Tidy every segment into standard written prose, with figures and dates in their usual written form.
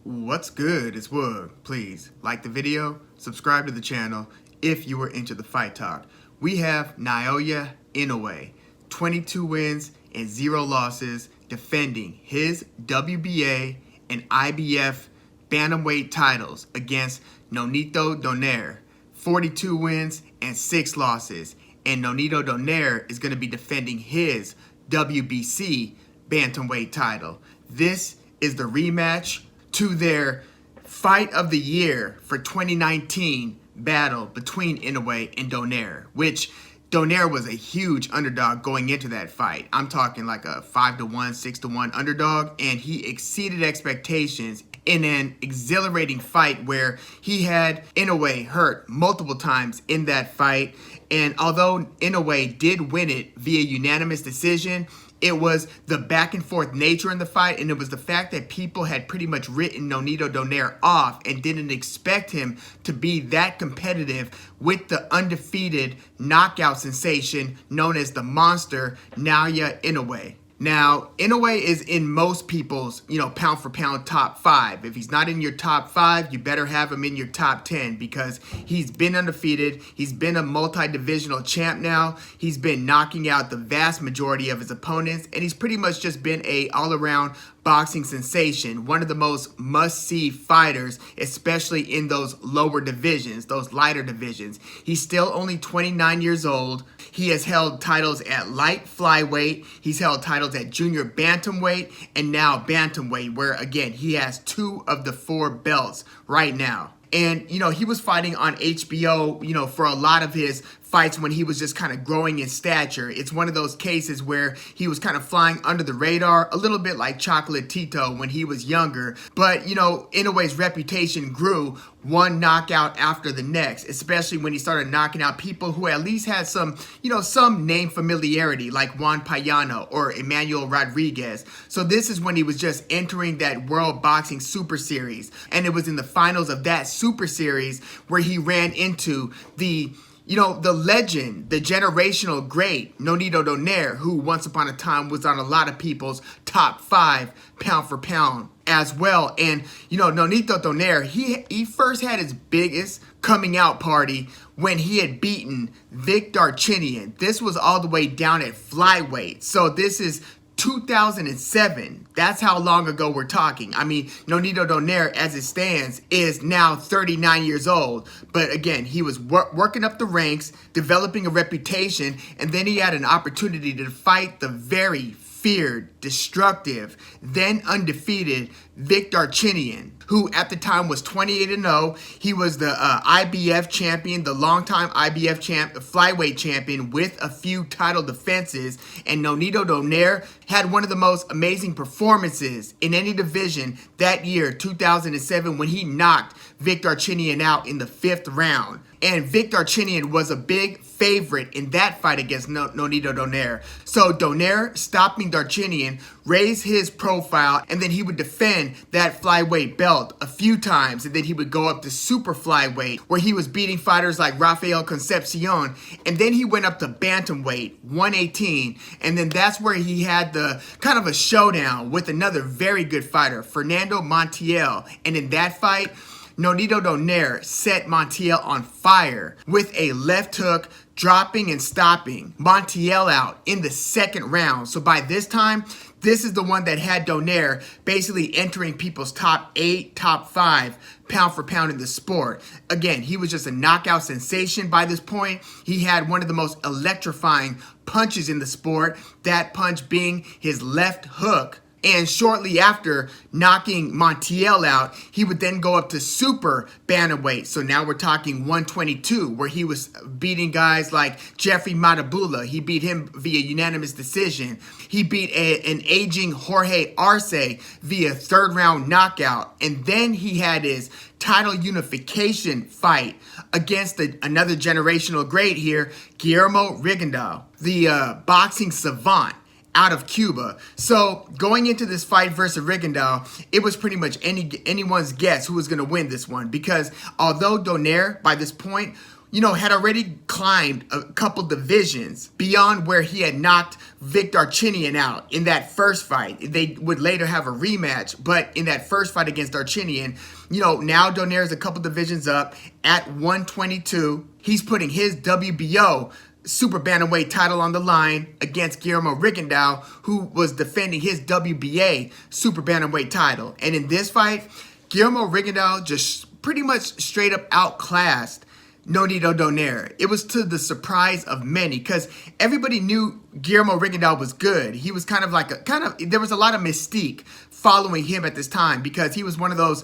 What's good? It's Wood. Please like the video, subscribe to the channel if you were into the fight talk. We have Naoya Inoue, 22 wins and 0 losses, defending his WBA and IBF Bantamweight titles against Nonito Donaire, 42 wins and 6 losses. And Nonito Donaire is going to be defending his WBC Bantamweight title. This is the rematch to their fight of the year for 2019 battle between Inoue and Donaire, which Donaire was a huge underdog going into that fight. I'm talking like a 5-1, 6-1 underdog, and he exceeded expectations in an exhilarating fight where he had Inoue hurt multiple times in that fight. And although Inoue did win it via unanimous decision, it was the back and forth nature in the fight, and it was the fact that people had pretty much written Nonito Donaire off and didn't expect him to be that competitive with the undefeated knockout sensation known as the monster, Naoya Inoue. Now, Inoue is in most people's, pound for pound top 5. If he's not in your top 5, you better have him in your top 10 because he's been undefeated. He's been a multi-divisional champ now. He's been knocking out the vast majority of his opponents, and he's pretty much just been a all-around boxing sensation, one of the most must-see fighters, especially in those lower divisions, those lighter divisions. He's still only 29 years old. He has held titles at light flyweight. He's held titles at junior bantamweight and now bantamweight, where again, he has 2 of the 4 belts right now. And, he was fighting on HBO, for a lot of his fights when he was just kind of growing in stature. It's one of those cases where he was kind of flying under the radar, a little bit like Chocolatito when he was younger. But, Inoue's reputation grew one knockout after the next, especially when he started knocking out people who at least had some, some name familiarity, like Juan Payano or Emmanuel Rodriguez. So this is when he was just entering that World Boxing Super Series. And it was in the finals of that Super Series where he ran into the legend, the generational great, Nonito Donaire, who once upon a time was on a lot of people's top 5 pound for pound as well. And, Nonito Donaire, he first had his biggest coming out party when he had beaten Vic Darchinyan. This was all the way down at flyweight. So this is 2007. That's how long ago we're talking. I mean, Nonito Donaire, as it stands, is now 39 years old. But again, he was working up the ranks, developing a reputation, and then he had an opportunity to fight the very feared, destructive, then undefeated Vic Darchinyan, who at the time was 28-0. He was the IBF champion, the longtime IBF champ, the flyweight champion with a few title defenses. And Nonito Donaire had one of the most amazing performances in any division that year, 2007, when he knocked Vic Darchinyan out in the 5th round. And Vic Darchinyan was a big favorite in that fight against Nonito Donaire. So Donaire, stopping Darchinyan, raised his profile, and then he would defend that flyweight belt a few times, and then he would go up to super flyweight, where he was beating fighters like Rafael Concepcion, and then he went up to bantamweight, 118, and then that's where he had the kind of a showdown with another very good fighter, Fernando Montiel. And in that fight, Nonito Donaire set Montiel on fire with a left hook, dropping and stopping Montiel out in the 2nd round. So by this time, this is the one that had Donaire basically entering people's top 8, top 5 pound for pound in the sport. Again, he was just a knockout sensation by this point. He had one of the most electrifying punches in the sport, that punch being his left hook. And shortly after knocking Montiel out, he would then go up to super bantamweight. So now we're talking 122, where he was beating guys like Jeffrey Matabula. He beat him via unanimous decision. He beat an aging Jorge Arce via 3rd round knockout. And then he had his title unification fight against another generational great here, Guillermo Rigondeaux, the boxing savant out of Cuba. So going into this fight versus Rigondeaux, it was pretty much anyone's guess who was going to win this one, because although Donaire by this point, had already climbed a couple divisions beyond where he had knocked Vic Darchinyan out in that first fight. They would later have a rematch, but in that first fight against Darchinyan, now Donaire is a couple divisions up at 122. He's putting his WBO super bantamweight title on the line against Guillermo Rigondeaux, who was defending his WBA super bantamweight title. And in this fight, Guillermo Rigondeaux just pretty much straight up outclassed Nonito Donaire. It was to the surprise of many, because everybody knew Guillermo Rigondeaux was good. He was there was a lot of mystique following him at this time, because he was one of those,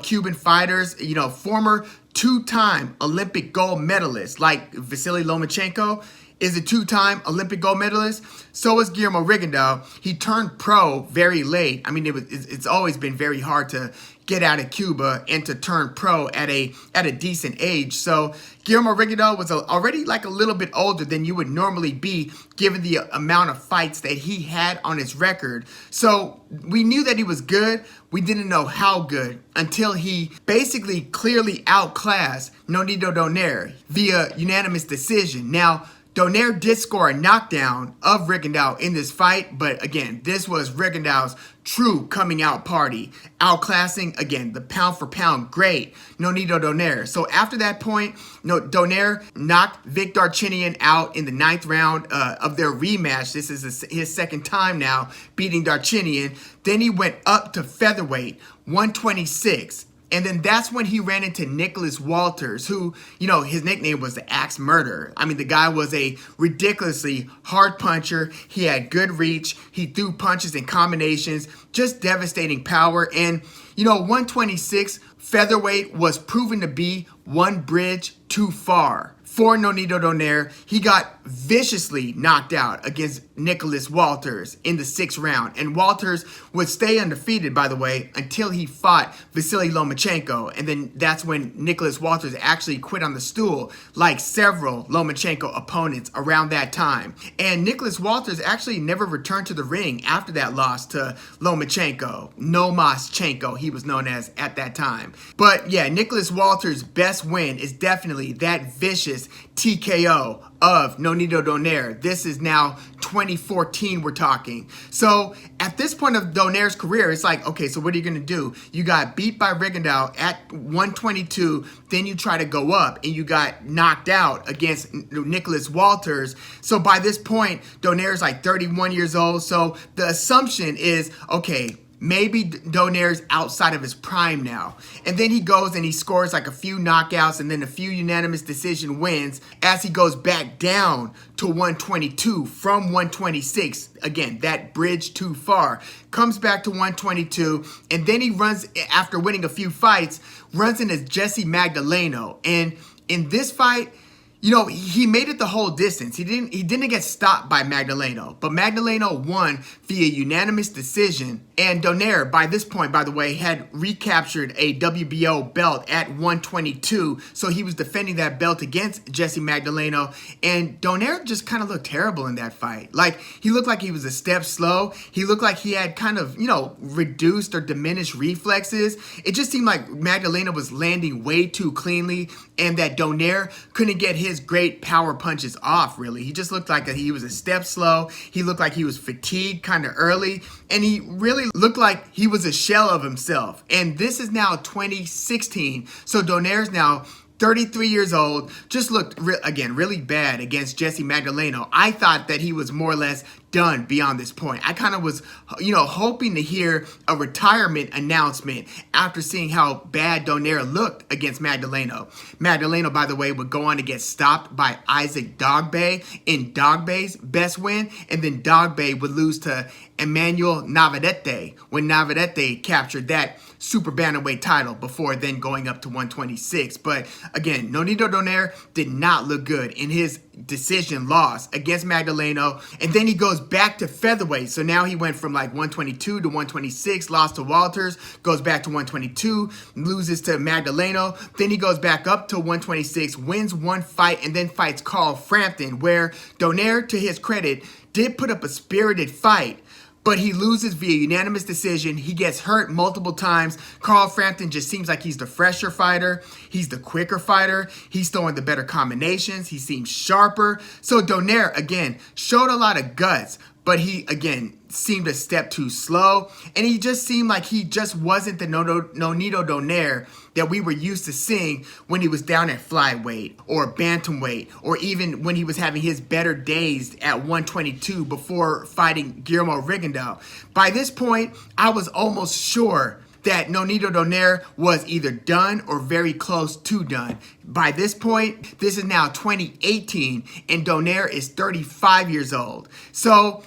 Cuban fighters, former two-time Olympic gold medalist, like Vasily Lomachenko is a two-time Olympic gold medalist. So is Guillermo Rigondeaux. He turned pro very late. I mean, it's always been very hard to get out of Cuba and to turn pro at a decent age. So Guillermo Rigondeaux was already like a little bit older than you would normally be, given the amount of fights that he had on his record. So we knew that he was good. We didn't know how good until he basically clearly outclassed Nonito Donaire via unanimous decision. Now, Donaire did score a knockdown of Rigondeaux in this fight, but again, this was Rigondeaux's true coming out party, outclassing, again, the pound for pound great Nonito Donaire. So after that point, Donaire knocked Vic Darchinyan out in the 9th round of their rematch. This is his second time now beating Darchinyan. Then he went up to featherweight, 126. And then that's when he ran into Nicholas Walters, who, his nickname was the Axe Murderer. I mean, the guy was a ridiculously hard puncher. He had good reach. He threw punches and combinations, just devastating power. And, 126 featherweight was proven to be one bridge too far for Nonito Donaire. He got viciously knocked out against Nicholas Walters in the 6th round. And Walters would stay undefeated, by the way, until he fought Vasily Lomachenko. And then that's when Nicholas Walters actually quit on the stool, like several Lomachenko opponents around that time. And Nicholas Walters actually never returned to the ring after that loss to Lomachenko. Nomaschenko, he was known as at that time. But yeah, Nicholas Walters' best win is definitely that vicious TKO of Nonito Donaire. This is now 2014 we're talking. So at this point of Donaire's career, it's like, okay, so what are you going to do? You got beat by Rigondeaux at 122, then you try to go up and you got knocked out against Nicholas Walters. So by this point, Donaire's like 31 years old. So the assumption is, okay, maybe Donaire's outside of his prime now. And then he goes and he scores like a few knockouts and then a few unanimous decision wins as he goes back down to 122 from 126. Again, that bridge too far. Comes back to 122, and then he runs, after winning a few fights, runs into Jesse Magdaleno. And in this fight, he made it the whole distance. He didn't get stopped by Magdaleno, but Magdaleno won via unanimous decision. And Donaire, by this point, by the way, had recaptured a WBO belt at 122, so he was defending that belt against Jesse Magdaleno. And Donaire just kind of looked terrible in that fight. Like, he looked like he was a step slow. He looked like he had kind of, reduced or diminished reflexes. It just seemed like Magdaleno was landing way too cleanly, and that Donaire couldn't get his great power punches off, really. He just looked like he was a step slow. He looked like he was fatigued kind of early, and he really looked like he was a shell of himself. And this is now 2016, so Donaire's now 33 years old, just looked, again, really bad against Jesse Magdaleno. I thought that he was more or less done beyond this point. I kind of was, hoping to hear a retirement announcement after seeing how bad Donaire looked against Magdaleno. Magdaleno, by the way, would go on to get stopped by Isaac Dogbe in Dogbe's best win, and then Dogbe would lose to Emmanuel Navarrete when Navarrete captured that super bantamweight title before then going up to 126. But again, Nonito Donaire did not look good in his decision loss against Magdaleno, and then he goes back to featherweight. So now he went from like 122 to 126, lost to Walters, goes back to 122, loses to Magdaleno, then he goes back up to 126, wins one fight, and then fights Carl Frampton, where Donaire, to his credit, did put up a spirited fight, but he loses via unanimous decision. He gets hurt multiple times. Carl Frampton just seems like he's the fresher fighter. He's the quicker fighter. He's throwing the better combinations. He seems sharper. So Donaire, again, showed a lot of guts, but he, again, seemed a step too slow. And he just seemed like he just wasn't the Nonito Donaire that we were used to seeing when he was down at flyweight or bantamweight, or even when he was having his better days at 122 before fighting Guillermo Rigondeaux. By this point, I was almost sure that Nonito Donaire was either done or very close to done. By this point, this is now 2018, and Donaire is 35 years old. So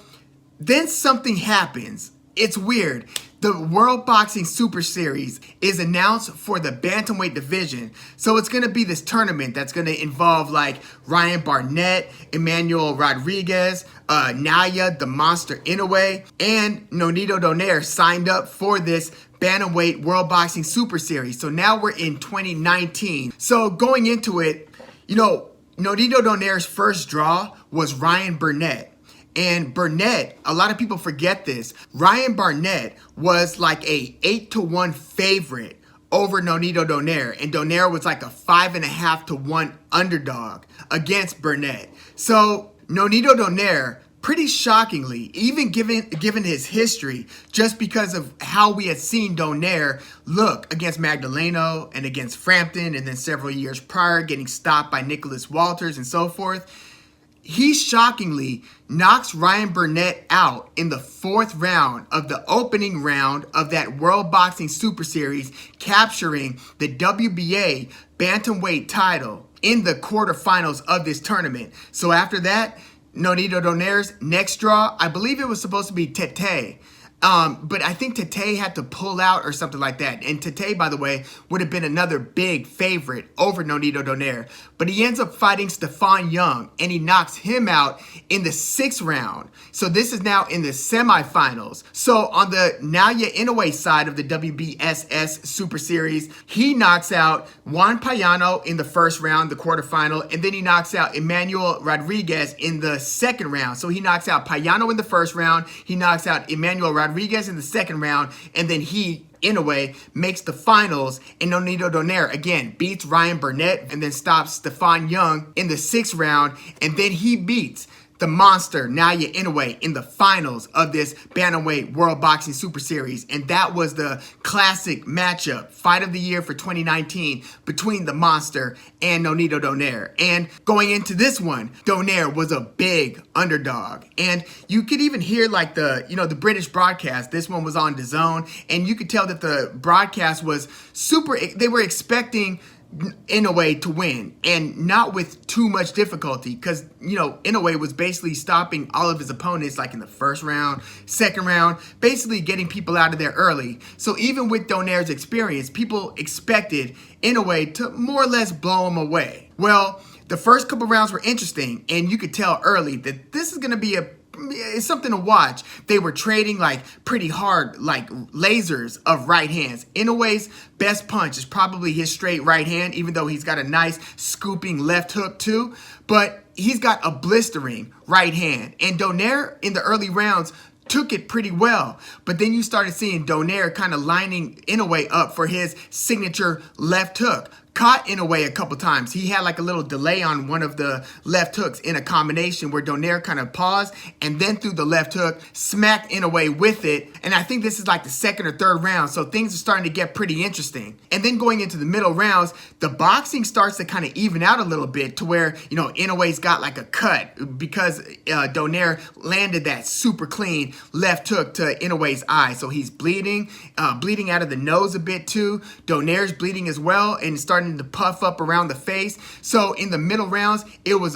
then something happens. It's weird. The World Boxing Super Series is announced for the Bantamweight division. So it's going to be this tournament that's going to involve like Ryan Barnett, Emmanuel Rodriguez, Naoya the Monster Inoue, and Nonito Donaire signed up for this Bantamweight World Boxing Super Series. So now we're in 2019. So going into it, you know, Nonito Donaire's first draw was Ryan Burnett. And Burnett, a lot of people forget this. Ryan Barnett was like a 8-1 favorite over Nonito Donaire, and Donaire was like a 5.5-1 underdog against Burnett. So Nonito Donaire, pretty shockingly, even given his history, just because of how we had seen Donaire look against Magdaleno and against Frampton, and then several years prior getting stopped by Nicholas Walters and so forth, he shockingly knocks Ryan Burnett out in the 4th round of the opening round of that World Boxing Super Series, capturing the WBA Bantamweight title in the quarterfinals of this tournament. So after that, Nonito Donaire's next draw, I believe it was supposed to be Tete. But I think Tete had to pull out or something like that. And Tete, by the way, would have been another big favorite over Nonito Donaire. But he ends up fighting Stefan Young, and he knocks him out in the 6th round. So this is now in the semifinals. So on the Naoya Inoue side of the WBSS Super Series, he knocks out Juan Payano in the 1st round, the quarterfinal, and then he knocks out Emmanuel Rodriguez in the 2nd round. So he knocks out Payano in the 1st round, he knocks out Emmanuel Rodriguez in the 2nd round, and then he, Inoue, makes the finals, and Nonito Donaire again beats Ryan Burnett and then stops Stefan Young in the 6th round, and then he beats the monster Naoya Inoue in the finals of this Bantamweight World Boxing Super Series. And that was the classic matchup, fight of the year for 2019 between the monster and Nonito Donaire. And going into this one, Donaire was a big underdog. And you could even hear like the British broadcast. This one was on DAZN, and you could tell that the broadcast was they were expecting Inoue to win, and not with too much difficulty, because Inoue was basically stopping all of his opponents like in the 1st round, 2nd round, basically getting people out of there early. So even with Donaire's experience, people expected Inoue to more or less blow him away. Well, the first couple rounds were interesting, and you could tell early that this is going to be it's something to watch. They were trading like pretty hard, like lasers of right hands. Inoue's best punch is probably his straight right hand, even though he's got a nice scooping left hook too. But he's got a blistering right hand. And Donaire in the early rounds took it pretty well. But then you started seeing Donaire kind of lining Inoue up for his signature left hook. Caught Inoue a couple times. He had like a little delay on one of the left hooks in a combination where Donaire kind of paused and then threw the left hook, smacked Inoue with it. And I think this is like the 2nd or 3rd round, so things are starting to get pretty interesting. And then going into the middle rounds, the boxing starts to kind of even out a little bit to where, Inoue's got like a cut because Donaire landed that super clean left hook to Inoue's eye. So he's bleeding out of the nose a bit too. Donaire's bleeding as well and starting to puff up around the face. So in the middle rounds, it was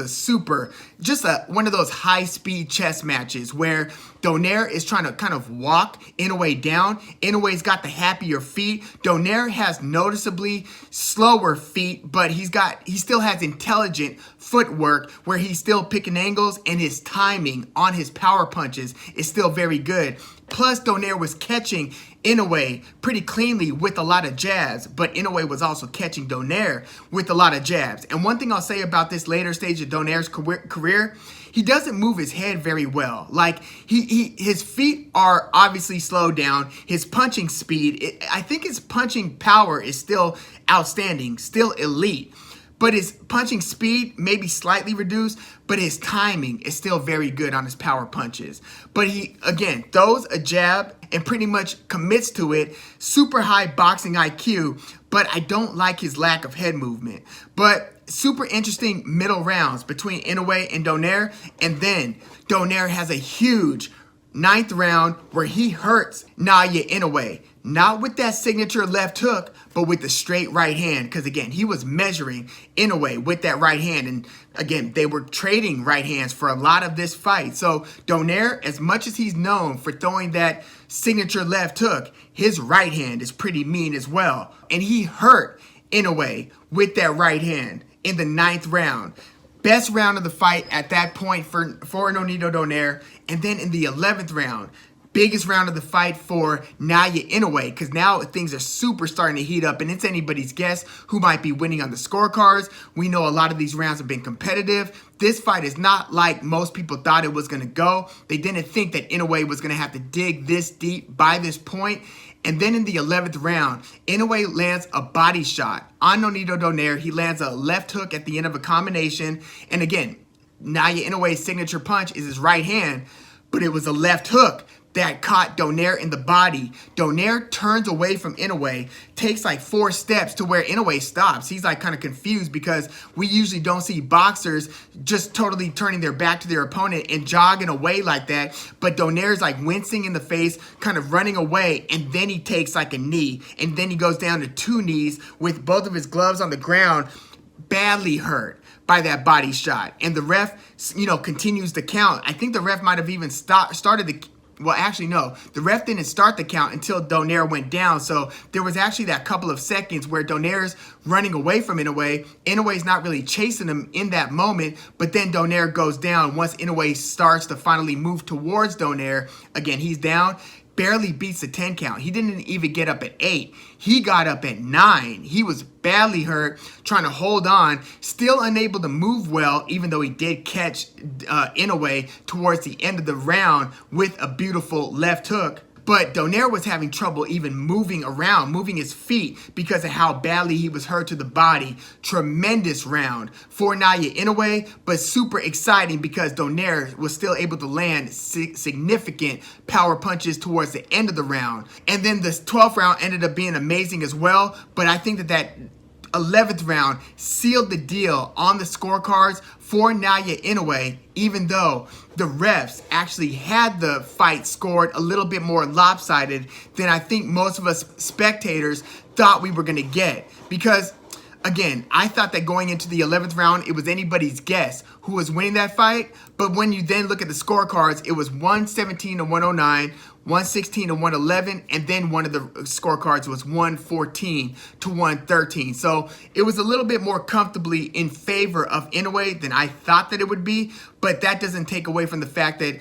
one of those high-speed chess matches where Donaire is trying to kind of walk Inoue down. Inoue's got the happier feet. Donaire has noticeably slower feet, but he still has intelligent footwork where he's still picking angles, and his timing on his power punches is still very good. Plus, Donaire was catching Inoue pretty cleanly with a lot of jabs, but Inoue was also catching Donaire with a lot of jabs. And one thing I'll say about this later stage of Donaire's career career, he doesn't move his head very well. Like, his feet are obviously slowed down. His punching speed, I think his punching power is still outstanding, still elite. But his punching speed may be slightly reduced, but his timing is still very good on his power punches. But he, again, throws a jab and pretty much commits to it. Super high boxing IQ, but I don't like his lack of head movement. But super interesting middle rounds between Inoue and Donaire. And then Donaire has a huge 9th round where he hurts Naoya Inoue. Not with that signature left hook, but with the straight right hand. Because again, he was measuring Inoue with that right hand. And again, they were trading right hands for a lot of this fight. So Donaire, as much as he's known for throwing that signature left hook, his right hand is pretty mean as well. And he hurt Inoue with that right hand in the 9th round. Best round of the fight at that point for Nonito Donaire. And then in the 11th round, biggest round of the fight for Naoya Inoue, because now things are super starting to heat up, and it's anybody's guess who might be winning on the scorecards. We know a lot of these rounds have been competitive. This fight is not like most people thought it was going to go. They didn't think that Inoue was going to have to dig this deep by this point. And then in the 11th round, Inoue lands a body shot on Nonito Donaire. He lands a left hook at the end of a combination. And again, Naoya Inoue's signature punch is his right hand, but it was a left hook that caught Donaire in the body. Donaire turns away from Inoue, takes like 4 steps to where Inoue stops. He's like kind of confused because we usually don't see boxers just totally turning their back to their opponent and jogging away like that. But Donaire's like wincing in the face, kind of running away, and then he takes like a knee. And then he goes down to 2 knees with both of his gloves on the ground, badly hurt by that body shot. And the ref, continues to count. I think the ref might have even started the... Well, actually, no. The ref didn't start the count until Donaire went down. So there was actually that couple of seconds where Donaire's running away from Inoue. Inoue's not really chasing him in that moment, but then Donaire goes down. Once Inoue starts to finally move towards Donaire, again, he's down. Barely beats the 10 count. He didn't even get up at 8. He got up at 9. He was badly hurt, trying to hold on, still unable to move well, even though he did catch Inoue towards the end of the round with a beautiful left hook. But Donaire was having trouble even moving around, moving his feet because of how badly he was hurt to the body. Tremendous round for Naoya Inoue, but super exciting because Donaire was still able to land significant power punches towards the end of the round. And then this 12th round ended up being amazing as well, but I think that 11th round sealed the deal on the scorecards for Naoya Inoue, even though the refs actually had the fight scored a little bit more lopsided than I think most of us spectators thought we were going to get. Because, again, I thought that going into the 11th round, it was anybody's guess who was winning that fight. But when you then look at the scorecards, it was 117 to 109, 116 to 111, and then one of the scorecards was 114 to 113. So it was a little bit more comfortably in favor of Inoue than I thought that it would be, but that doesn't take away from the fact that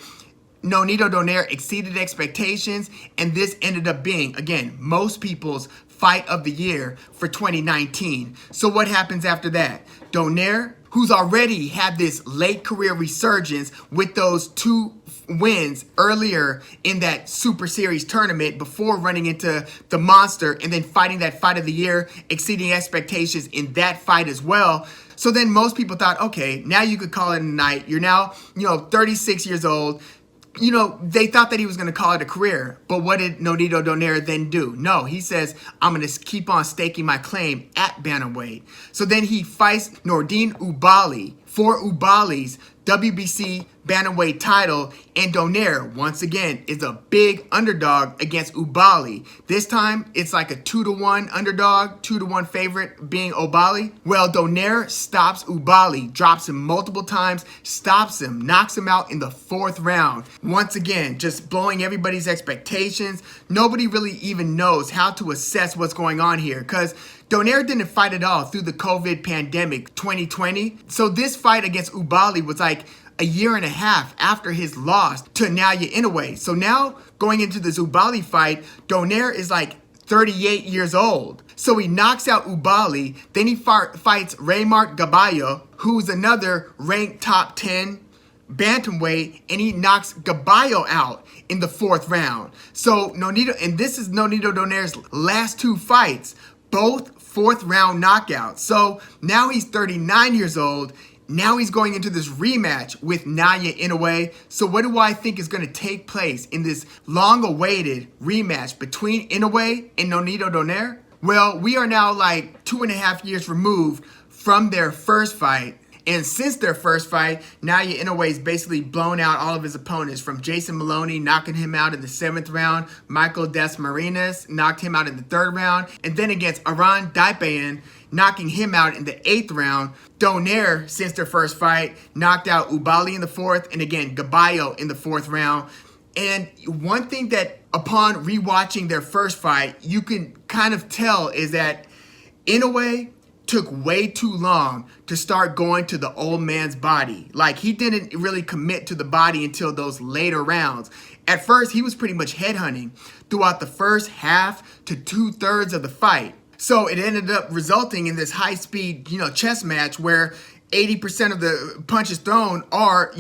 Nonito Donaire exceeded expectations, and this ended up being, again, most people's fight of the year for 2019. So what happens after that? Donaire, who's already had this late career resurgence with those 2 wins earlier in that Super Series tournament before running into the monster and then fighting that fight of the year, exceeding expectations in that fight as well. So then most people thought, okay, now you could call it a night. You're now, 36 years old. They thought that he was going to call it a career. But what did Nonito Donaire then do? No, he says, I'm going to keep on staking my claim at Bantamweight. So then he fights Nordine Oubaali for Oubaali's WBC Bantamweight title, and Donaire, once again, is a big underdog against Oubaali. This time, it's like a 2-to-1 underdog, 2-to-1 favorite being Oubaali. Well, Donaire stops Oubaali, drops him multiple times, stops him, knocks him out in the 4th round. Once again, just blowing everybody's expectations. Nobody really even knows how to assess what's going on here because Donaire didn't fight at all through the COVID pandemic 2020. So this fight against Oubaali was like a year and a half after his loss to Naoya Inoue. So now going into this Oubaali fight, Donaire is like 38 years old. So he knocks out Ubali, then he fights Raymart Gaballo, who's another ranked top 10 bantamweight, and he knocks Gaballo out in the 4th round. So Nonito, and this is Nonito Donaire's last 2 fights, both 4th round knockouts. So now he's 39 years old. Now he's going into this rematch with Naoya Inoue. So what do I think is going to take place in this long-awaited rematch between Inoue and Nonito Donaire? Well, we are now like 2.5 years removed from their first fight. And since their first fight, Naoya Inoue's basically blown out all of his opponents, from Jason Maloney knocking him out in the 7th round, Michael Desmarinas knocked him out in the 3rd round, and then against Aran Daipayan, knocking him out in the 8th round. Donaire, since their first fight, knocked out Ubali in the 4th, and again, Gaballo in the 4th round. And one thing that, upon rewatching their first fight, you can kind of tell is that Inoue took way too long to start going to the old man's body. Like, he didn't really commit to the body until those later rounds. At first, he was pretty much headhunting throughout the first half to 2/3 of the fight. So it ended up resulting in this high-speed, chess match where 80% of the punches thrown are,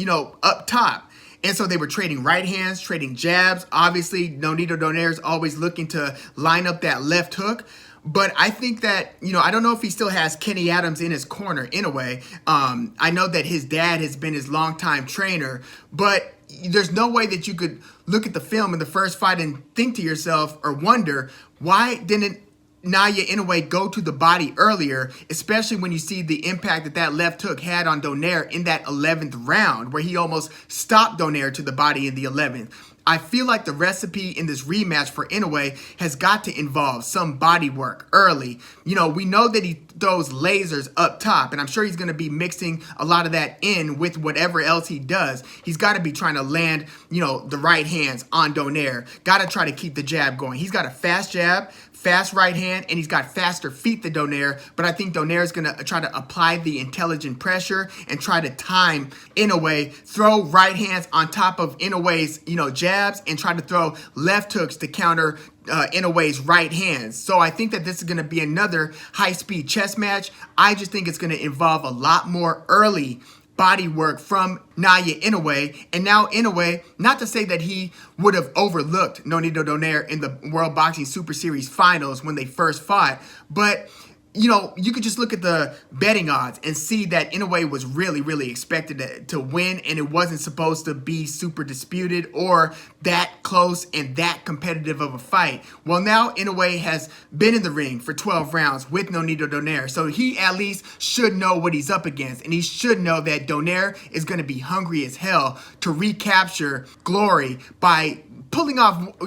up top. And so they were trading right hands, trading jabs. Obviously, Nonito Donaire is always looking to line up that left hook. But I think that, I don't know if he still has Kenny Adams in his corner in a way. I know that his dad has been his longtime trainer, but there's no way that you could look at the film in the first fight and think to yourself or wonder, why didn't Naoya Inoue go to the body earlier, especially when you see the impact that left hook had on Donaire in that 11th round, where he almost stopped Donaire to the body in the 11th. I feel like the recipe in this rematch for Inoue has got to involve some body work early. We know that he throws lasers up top, and I'm sure he's going to be mixing a lot of that in with whatever else he does. He's got to be trying to land, the right hands on Donaire. Got to try to keep the jab going. He's got a fast jab, fast right hand, and he's got faster feet than Donaire, but I think Donaire is going to try to apply the intelligent pressure and try to time Inoue, throw right hands on top of Inoue's, jabs, and try to throw left hooks to counter Inoue's right hands. So I think that this is going to be another high-speed chess match. I just think it's going to involve a lot more early body work from Naoya Inoue. And now Inoue, not to say that he would have overlooked Nonito Donaire in the World Boxing Super Series finals when they first fought, but you could just look at the betting odds and see that Inoue was really, really expected to win, and it wasn't supposed to be super disputed or that close and that competitive of a fight. Well, now Inoue has been in the ring for 12 rounds with Nonito Donaire, so he at least should know what he's up against, and he should know that Donaire is going to be hungry as hell to recapture glory by pulling off,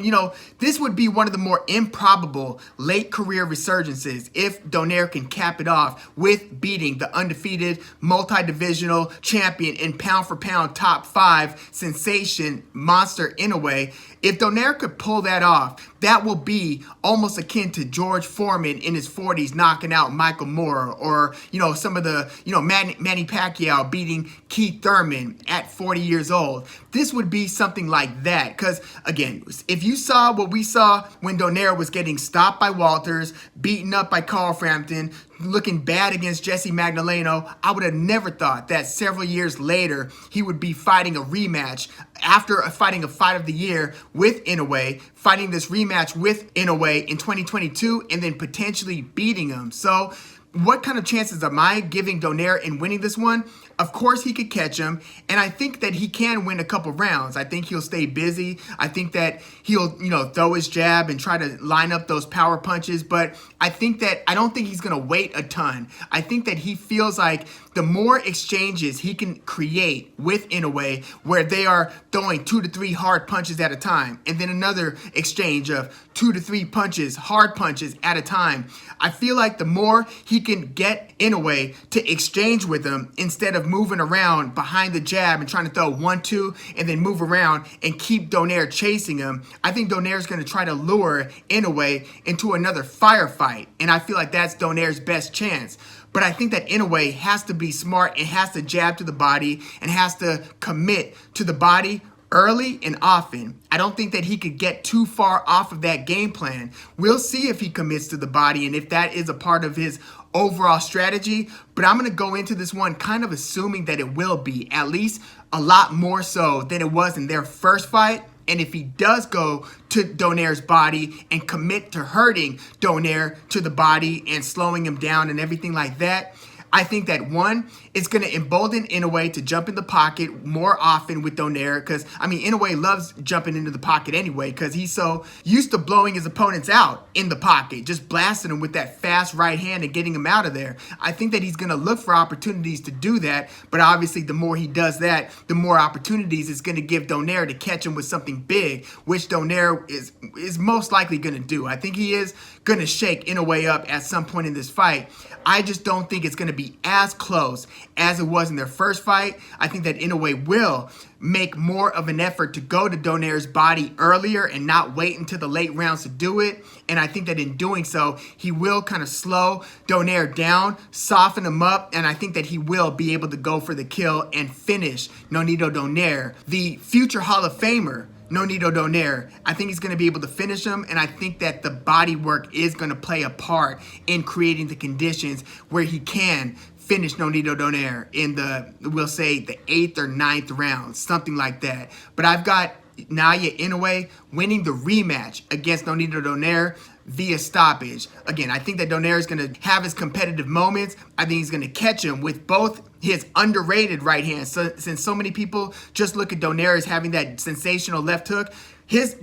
this would be one of the more improbable late career resurgences if Donaire can cap it off with beating the undefeated multi-divisional champion and pound for pound top 5 sensation monster Inoue. If Donaire could pull that off, that will be almost akin to George Foreman in his 40s knocking out Michael Moore, or, some of the, Manny Pacquiao beating Keith Thurman at 40 years old. This would be something like that, because, again, if you saw what we saw when Donaire was getting stopped by Walters, beaten up by Carl Frampton, looking bad against Jesse Magdaleno, I would have never thought that several years later he would be fighting a rematch after fighting a fight of the year with Inoue, fighting this rematch with Inoue in 2022, and then potentially beating him. So what kind of chances am I giving Donaire in winning this one? Of course he could catch him, and I think that he can win a couple rounds. I think he'll stay busy. I think that he'll, throw his jab and try to line up those power punches, but I don't think he's going to wait a ton. I think that he feels like the more exchanges he can create with Inoue, where they are throwing 2 to 3 hard punches at a time, and then another exchange of 2 to 3 punches, hard punches at a time, I feel like the more he can get Inoue to exchange with him instead of moving around behind the jab and trying to throw 1-2 and then move around and keep Donaire chasing him, I think Donaire's going to try to lure Inoue into another firefight, and I feel like that's Donaire's best chance. But I think that Inoue has to be smart and has to jab to the body and has to commit to the body early and often. I don't think that he could get too far off of that game plan. We'll see if he commits to the body and if that is a part of his overall strategy, but I'm going to go into this one kind of assuming that it will be, at least a lot more so than it was in their first fight. And if he does go to Donaire's body and commit to hurting Donaire to the body and slowing him down and everything like that, I think that one, it's going to embolden Inoue to jump in the pocket more often with Donaire because, I mean, Inoue loves jumping into the pocket anyway because he's so used to blowing his opponents out in the pocket, just blasting them with that fast right hand and getting him out of there. I think that he's going to look for opportunities to do that, but obviously the more he does that, the more opportunities it's going to give Donaire to catch him with something big, which Donaire is most likely going to do. I think he is going to shake Inoue up at some point in this fight. I just don't think it's going to be as close as it was in their first fight. I think that Inoue will make more of an effort to go to Donaire's body earlier and not wait until the late rounds to do it. And I think that in doing so, he will kind of slow Donaire down, soften him up, and I think that he will be able to go for the kill and finish Nonito Donaire, the future Hall of Famer. Nonito Donaire, I think he's going to be able to finish him, and I think that the body work is going to play a part in creating the conditions where he can finish Nonito Donaire in the, we'll say, the 8th or 9th round, something like that. But I've got Naoya Inoue winning the rematch against Nonito Donaire via stoppage. Again, I think that Donaire is going to have his competitive moments. I think he's going to catch him with both his underrated right hand. So, since so many people just look at Donaire as having that sensational left hook,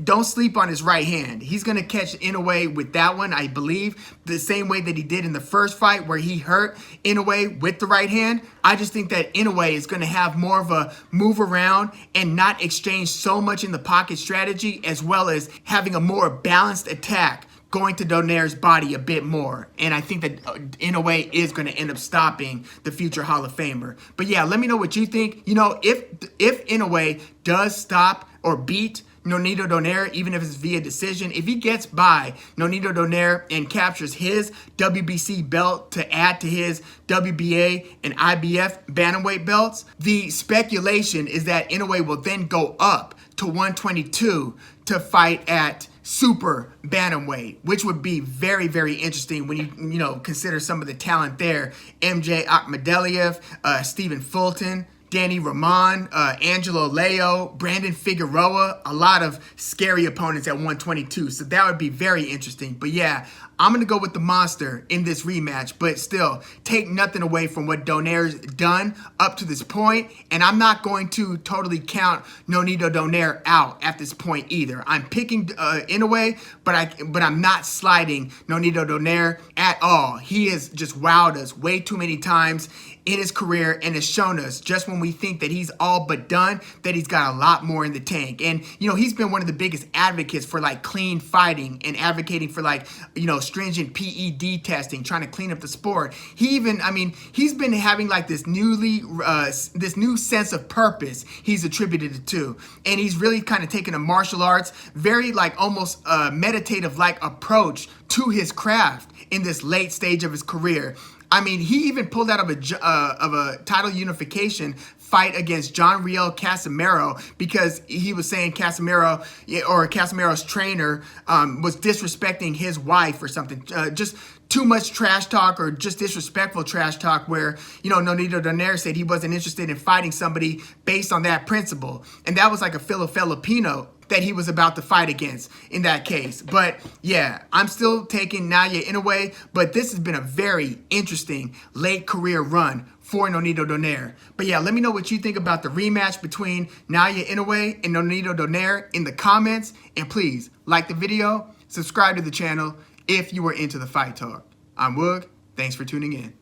don't sleep on his right hand. He's going to catch Inoue with that one, I believe, the same way that he did in the first fight where he hurt Inoue with the right hand. I just think that Inoue is going to have more of a move around and not exchange so much in the pocket strategy, as well as having a more balanced attack going to Donaire's body a bit more. And I think that Inoue is going to end up stopping the future Hall of Famer. But yeah, let me know what you think. You know, if Inoue does stop or beat Nonito Donaire, even if it's via decision, if he gets by Nonito Donaire and captures his WBC belt to add to his WBA and IBF bantamweight belts, the speculation is that Inoue will then go up to 122 to fight at super bantamweight, which would be very, very interesting when you consider some of the talent there. MJ Akhmadaliev, Stephen Fulton, Danny Ramon, Angelo Leo, Brandon Figueroa, a lot of scary opponents at 122. So that would be very interesting. But yeah, I'm going to go with the monster in this rematch, but still take nothing away from what Donaire's done up to this point. And I'm not going to totally count Nonito Donaire out at this point either. I'm picking Inoue, but I'm not sliding Nonito Donaire at all. He has just wowed us way too many times in his career and has shown us just when we think that he's all but done, that he's got a lot more in the tank. And, he's been one of the biggest advocates for like clean fighting and advocating for like, stringent PED testing, trying to clean up the sport. He's been having like this new sense of purpose he's attributed it to. And he's really kind of taken a martial arts, very like almost meditative like approach to his craft in this late stage of his career. He even pulled out of a title unification fight against John Riel Casimero because he was saying Casimero's trainer was disrespecting his wife or something. Just too much trash talk or just disrespectful trash talk where, Nonito Donaire said he wasn't interested in fighting somebody based on that principle. And that was like a Filipino that he was about to fight against in that case. But yeah, I'm still taking Naoya Inoue, but this has been a very interesting late career run for Nonito Donaire. But yeah, let me know what you think about the rematch between Naoya Inoue and Nonito Donaire in the comments. And please like the video, subscribe to the channel if you were into the Fight Talk. I'm Woog. Thanks for tuning in.